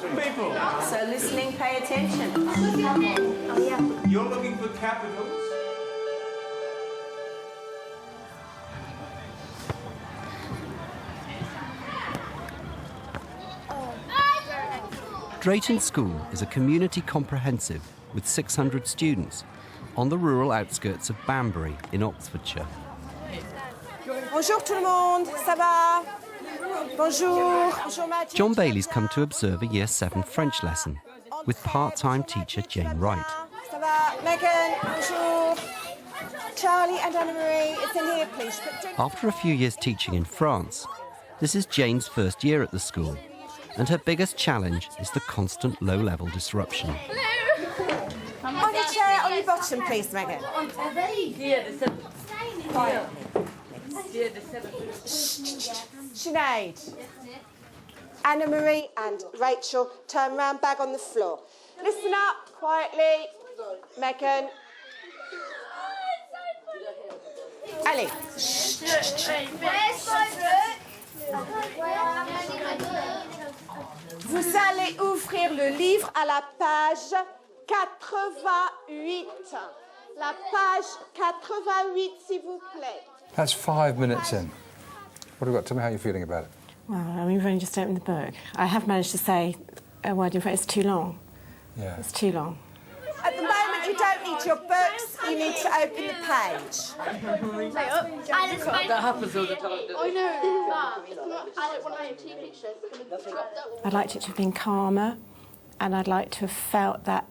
People. So listening, pay attention. Oh, yeah. You're looking for capitals. Drayton School is a community comprehensive with 600 students on the rural outskirts of Banbury in Oxfordshire. Bonjour tout le monde, ça va? Bonjour. John Bailey's come to observe a Year 7 French lesson with part-time teacher Jane Wright. Ça va? Megan, bonjour. Charlie and Anna-Marie, it's in here, please. After a few years teaching in France, this is Jane's first year at the school, and her biggest challenge is the constant low-level disruption. On your chair, on your bottom, please, Megan. Quiet. Sinead, Anna-Marie and Rachel, turn round, bag on the floor. Listen up, quietly. Megan. Ali. Vous allez ouvrir le livre à la page 88. La page 88, s'il vous plaît. That's 5 minutes in. What have you got? Tell me how you're feeling about it. Well, I mean, we've only just opened the book. I have managed to say a word in French. It's too long. Yeah. It's too long. At the moment, you don't need your books. You need to open the page. That happens all the time. I know. I like one of my tea pictures. I'd like it to have been calmer, and I'd like to have felt that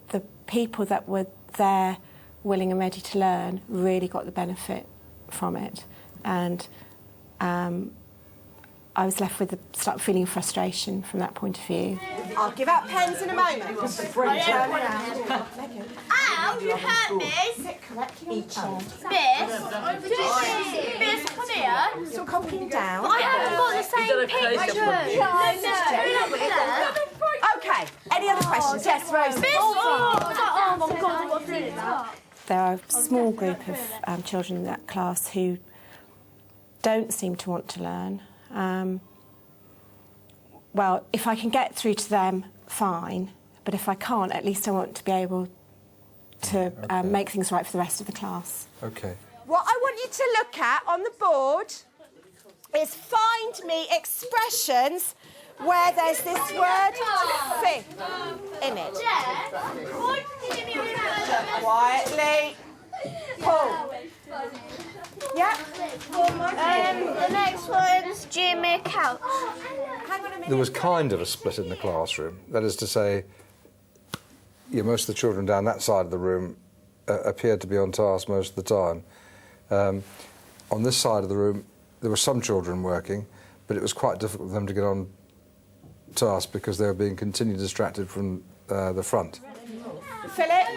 the people that were there, willing and ready to learn, really got the benefit from it. And I was left with a start feeling of frustration from that point of view. I'll give out pens in a moment. Ow, you hurt me. Sit correctly each end. Miss, come here. Still copying down. I haven't got the same picture. Okay, any other questions? Yes, Rosie. Oh my God, what's this? There are a small group of children in that class who don't seem to want to learn. Well, if I can get through to them, fine. But if I can't, at least I want to be able to make things right for the rest of the class. OK. What I want you to look at on the board is find me expressions where there's this word thing in it. Quietly. Paul. Yeah. The next one's Jimmy Couch. Hang on a minute. There was kind of a split in the classroom. That is to say, most of the children down that side of the room appeared to be on task most of the time. On this side of the room, there were some children working, but it was quite difficult for them to get on task because they were being continually distracted from the front. Philip,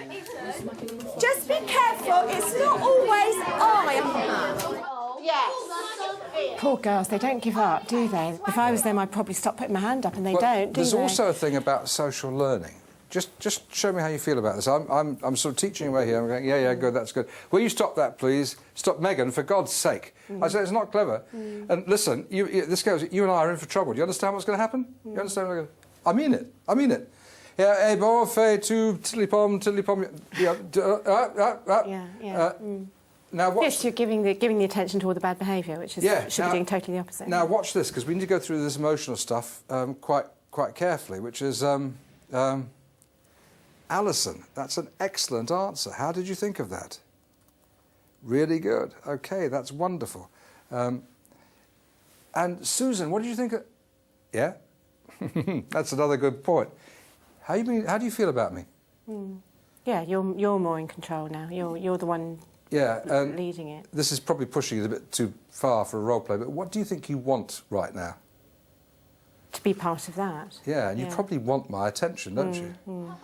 just be careful. It's not always I. Yes. Poor girls, they don't give up, do they? If I was them, I'd probably stop putting my hand up, and they don't, do There's they? also a thing about social learning. Just show me how you feel about this. I'm sort of teaching away here. I'm going, yeah, good, that's good. Will you stop that, please? Stop, Megan, for God's sake. I say, it's not clever. And listen, this goes, you and I are in for trouble. Do you understand what's going to happen? You understand what's going to happen? I mean it. Yeah, bon, fait, tu, tiddly-pom. Yeah. Now watch. Yes, you're giving the attention to all the bad behaviour, which is should be doing totally the opposite. Now watch this, because we need to go through this emotional stuff quite carefully, which is Alison. That's an excellent answer. How did you think of that? Really good. OK, that's wonderful. And Susan, what did you think of... Yeah? That's another good point. How do you feel about me? Yeah, you're more in control now. You're the one leading it. This is probably pushing it a bit too far for a role play, but what do you think you want right now? To be part of that. Yeah, and you probably want my attention, don't you? What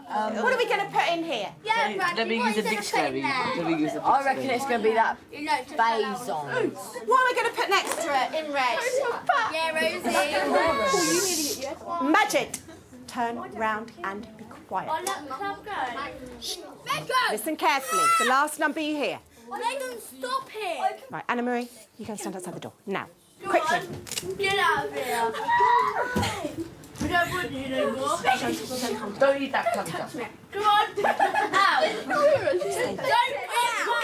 are we going to put in here? Yeah, Brad, Let me use a dictionary. I reckon it's going to be that basons. What are we going to put next to it in red? Yeah, Rosie. Magic. Turn round and be quiet. Listen carefully. The last number you hear. Megan, stop it. Right, Anna-Marie, you can stand outside the door. Now, quickly. Get out of here. Don't eat that cunter. Come on.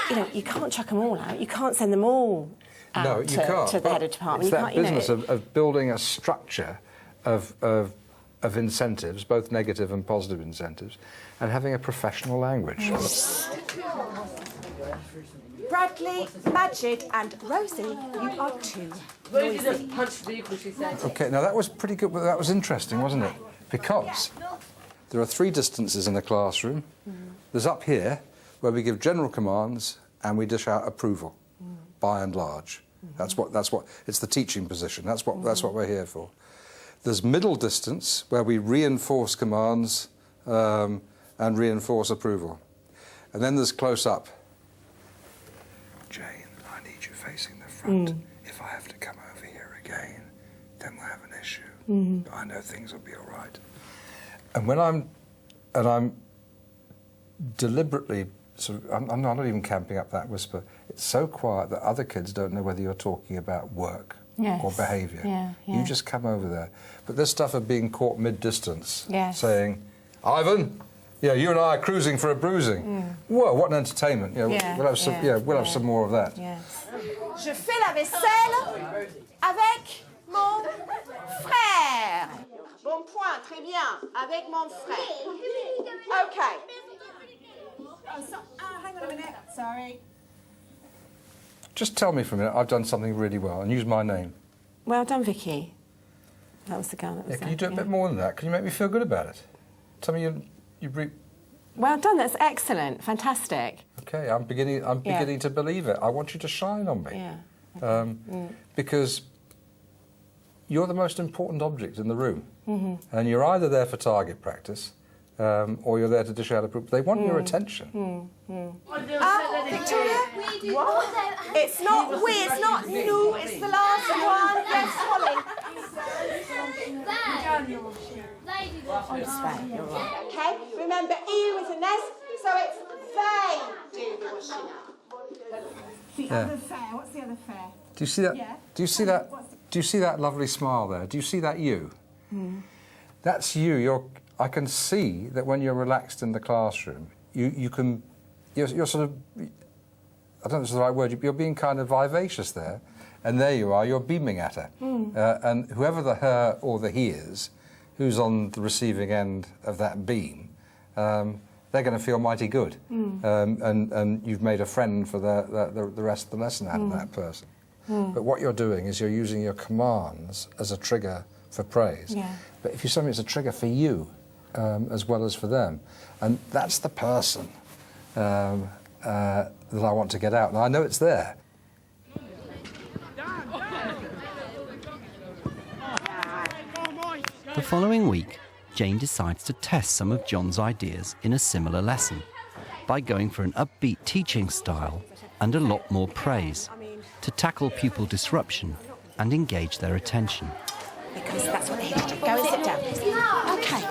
You know, you can't chuck them all out. You can't send them all out No, you can't. to the head of department. It's You that can't, business of building a structure of incentives, both negative and positive incentives, and having a professional language. Bradley, Majid, and Rosie, you are too Rosie noisy. doesn't punch vehicle, she said. Okay, now that was pretty good, but that was interesting, wasn't it? Because there are 3 distances in the classroom. There's up here, where we give general commands and we dish out approval, by and large. That's what. It's the teaching position. That's what we're here for. There's middle distance, where we reinforce commands and reinforce approval. And then there's close up. Jane, I need you facing the front. If I have to come over here again, then we'll have an issue. But I know things will be all right. And when I'm deliberately I'm not even camping up that whisper. It's so quiet that other kids don't know whether you're talking about work or behaviour. Yeah. You just come over there. But this stuff of being caught mid-distance, saying, Ivan, yeah, you and I are cruising for a bruising. Whoa, what an entertainment. We'll have some more of that. Je fais la vaisselle avec mon frère. Bon point, très bien. Avec mon frère. Okay. Hang on a minute. Sorry. Just tell me for a minute I've done something really well and use my name. Well done, Vicky. That was the girl that was Can you do a bit more than that? Can you make me feel good about it? Tell me you Well done, that's excellent. Fantastic. Okay, I'm beginning to believe it. I want you to shine on me. Because you're the most important object in the room. And you're either there for target practice or you're there to dish out approval. They want your attention. Victoria? What? It's not we, it's not nous, it's the last one. Yes, Holly. Okay, remember E with an S, so it's they do the washing up. The other fair, what's the other fair? Do you see that? Yeah. Do you see that? Do you see that lovely smile there? Do you see that you? That's you. I can see that when you're relaxed in the classroom, you're sort of, I don't know if it's the right word, you're being kind of vivacious there, and there you are, you're beaming at her. And whoever the her or the he is, who's on the receiving end of that beam, they're going to feel mighty good. And you've made a friend for the rest of the lesson out of that person. But what you're doing is you're using your commands as a trigger for praise. But if you something, it's a trigger for you as well as for them. And that's the person that I want to get out. And I know it's there. The following week, Jane decides to test some of John's ideas in a similar lesson by going for an upbeat teaching style and a lot more praise to tackle pupil disruption and engage their attention. Because that's what they have to do. Go and sit down. Okay.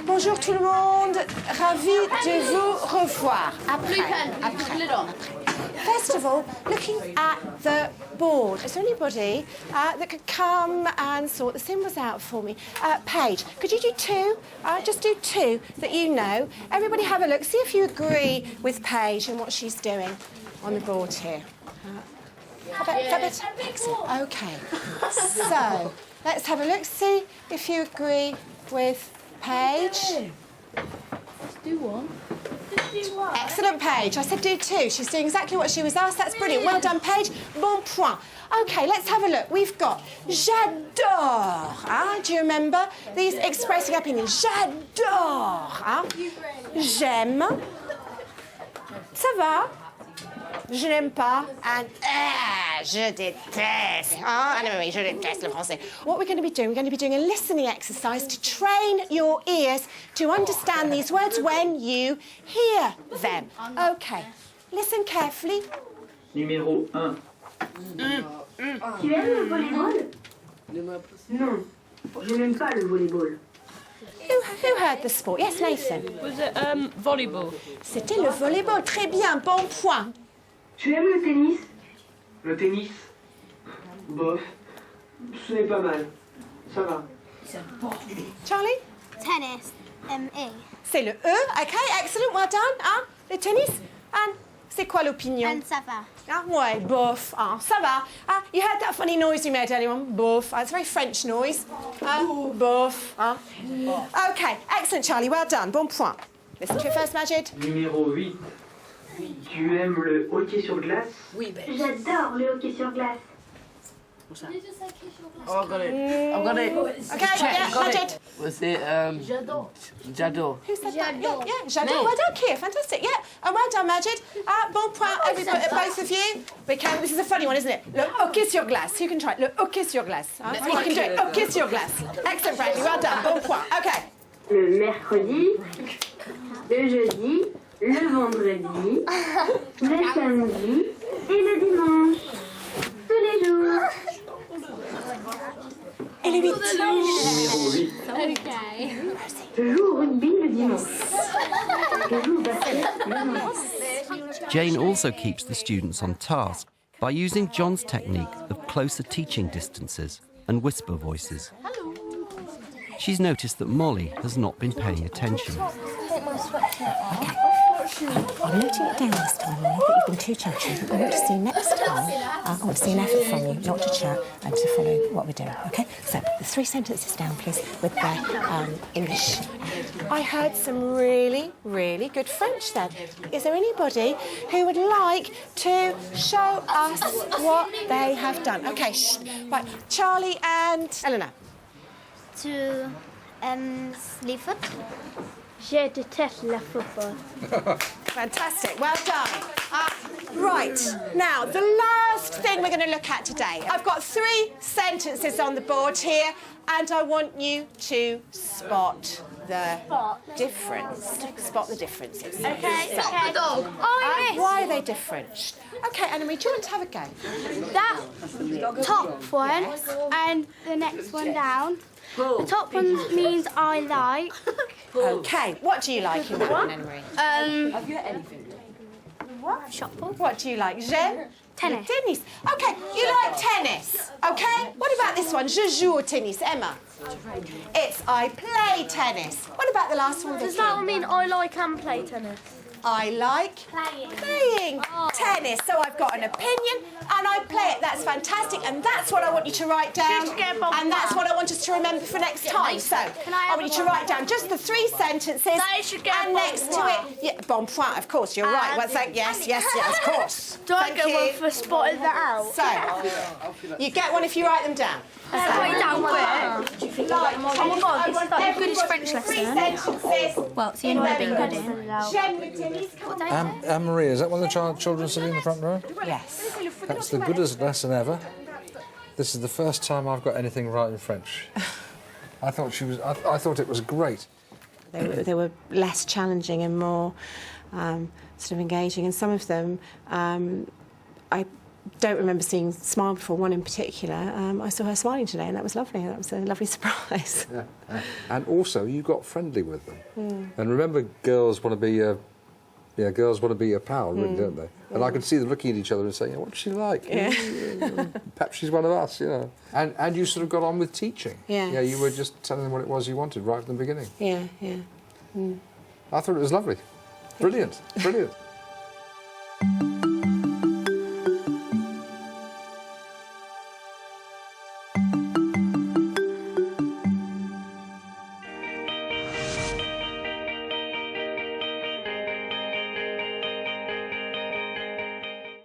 Bonjour tout le monde. Ravi de vous revoir. Après. First of all, looking at the board. Is there anybody that could come and sort the symbols out for me? Paige, could you do 2? Just do 2 that you know. Everybody have a look. See if you agree with Paige and what she's doing on the board here. Excellent. Okay. So, let's have a look. See if you agree with Paige. Do one. Excellent, Paige. I said do 2. She's doing exactly what she was asked. That's brilliant. Well done, Paige. Bon point. OK, let's have a look. We've got j'adore. Do you remember? These expressing opinion. J'adore. J'aime. Ça va? Je n'aime pas, and je déteste. Anyway, je déteste le français. What we're going to be doing, a listening exercise to train your ears to understand these words when you hear them. OK, listen carefully. Numéro 1. Tu aimes le volleyball? Non, je n'aime pas le volleyball. Who heard the sport? Yes, Nathan. Was it volleyball? C'était le volleyball. Très bien, bon point. Tu aimes le tennis? Le tennis? Bof. Ce n'est pas mal. Ça va. Charlie? Tennis. E. C'est le E. OK, excellent, well done. Ah, le tennis. And c'est quoi l'opinion? And ça va. Ah, ouais, bof. Ah, ça va. Ah, you heard that funny noise you made, anyone? Bof. Ah, it's a very French noise. Ah, bof. Ah. OK, excellent, Charlie, well done. Bon point. Listen to it first, Majid. Numéro 8. Tu aimes le hockey sur glace? Oui, ben. J'adore le hockey sur glace. Oh, I've got it. I've got it. OK, yeah, Got Majid. it. Was it, J'adore. Who said that? Yeah, j'adore. Well done, Kia. Fantastic, yeah. And well done, Majid. Bon point, both of you. This is a funny one, isn't it? Le hockey sur glace. Who can try it? Le hockey sur glace. Huh? You can do it. Hockey sur glace. Excellent, Bradley. Well done. Bon point. OK. Le mercredi, le jeudi, le vendredi, le samedi et le dimanche. Tous les jours. Et le 8. Numéro 8. Okay. Je joue au rugby le dimanche. Je joue au basket le dimanche. Jane also keeps the students on task by using John's technique of closer teaching distances and whisper voices. She's noticed that Molly has not been paying attention. I'm noting it down this time, Molly, that you've been too chatty. I want to see next time, I want to see an effort from you, not to chat and to follow what we're doing, OK? So, the 3 sentences down, please, with the English. I heard some really, really good French then. Is there anybody who would like to show us what they have done? OK, shh. Right, Charlie and Eleanor. Tu aimes les foot? Je déteste le football. Fantastic, well done. Right, now the last thing we're going to look at today. I've got 3 sentences on the board here and I want you to spot the difference. Spot the differences. Okay, So, okay. Oh, yes. why are they different? OK, Anna-Marie, do you want to have a go? That top one and the next one down. The top one means I like. OK, what do you like in that one, Anna-Marie? Have you had anything? Shot ball. What do you like? J'aime? Tennis. Tennis. OK, you like tennis. OK, what about this one? Je joue au tennis, Emma. It's I play tennis. What about the last one? Does Vicky? that mean I like and play tennis? I like playing tennis. So I've got an opinion and I play it. That's fantastic. And that's what I want you to write down. And that's what I want us to remember for next time. So I want you to write down just the 3 sentences. And next to it, yeah, bon point, of course, you're right. Well, yes, of course. Do I Thank get you. one for spotting that out? So you get one if you write them down. Write it down where? Oh my God, this is like the goodest French lesson. Well, it's the only way I've been good in. Anne-Marie, is that one of the children sitting in the front row? Yes. That's the goodest lesson ever. This is the first time I've got anything right in French. I thought I thought it was great. They were less challenging and more sort of engaging, and some of them I don't remember seeing smile before. One in particular, I saw her smiling today, and that was lovely. That was a lovely surprise. Yeah. And also, you got friendly with them. And remember, girls want to be your pal, really, don't they? And I could see them looking at each other and saying, "What's she like? Yeah. Perhaps she's one of us, you know." And you sort of got on with teaching. Yes. Yeah, you were just telling them what it was you wanted right from the beginning. Yeah. I thought it was lovely. Brilliant.